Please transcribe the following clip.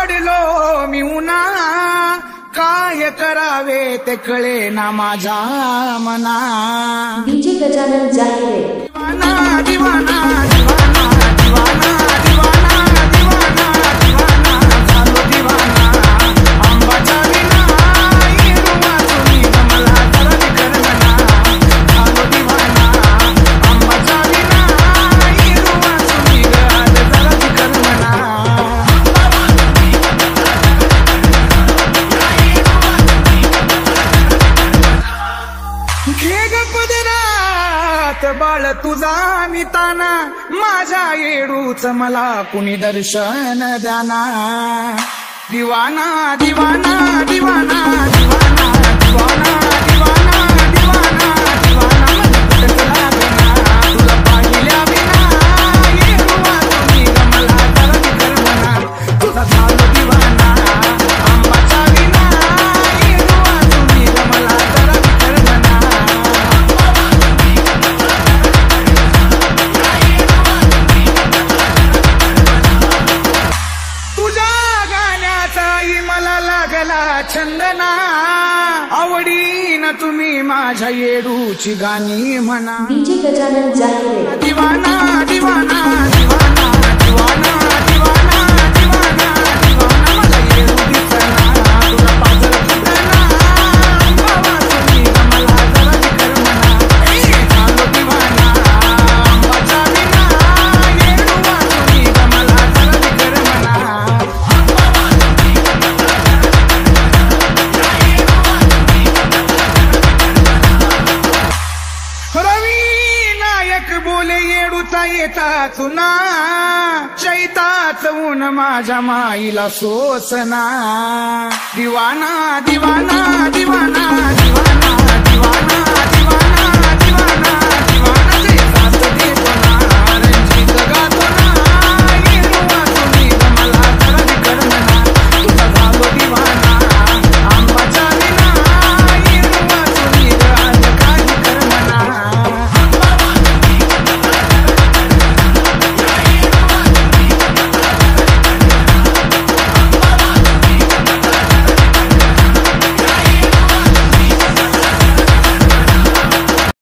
पडलो मी उन्हा, काय करावे ते कळे ना माझ्या मना। डीजे गजानन जाहिरे। दिवाना दिवाना दिवाना दिवाना दिवाना दिवाना दिवाना झालो दिवाना, आंबाच्या विना येरुवा तुम्ही मला जरा करमना। झालो दिवाना आंबाच्या विना येरुवा तुम्ही जरा करमना। पदरात बाळ तुझा मिताना, माझ्या येडूच मला कुणी दर्शन द्याना। दिवाना दिवाना दिवाना दिवाना दिवाना दिवाना दिवाना दिवाना तुला पाहिल्या विना येरुवा तुम्ही मला जरा करमना। तुझा झालो दिवाना आंबाच्या विना येरुवा तुम्ही मला जरा करमना। मला लागला छंदना, आवडीन तुम्ही माझ्या येडूची गाणी म्हणा। डीजे गजानन जाहिरे। दिवाना दिवाना दिवाना दिवाना दिवाना दिवाना दिवाना मला येडू दिसना, तुला पाजर फुटना, बाबा तुम्ही मला जरा करमना। झालो दिवाना आंबाच्या विना येडूवा तुम्ही मला जरा करमना। बोले येडूचा येता चुना, चैताच ऊन माझ्या माईला सोसना। दिवाना दिवाना दिवाना दिवाना दिवाना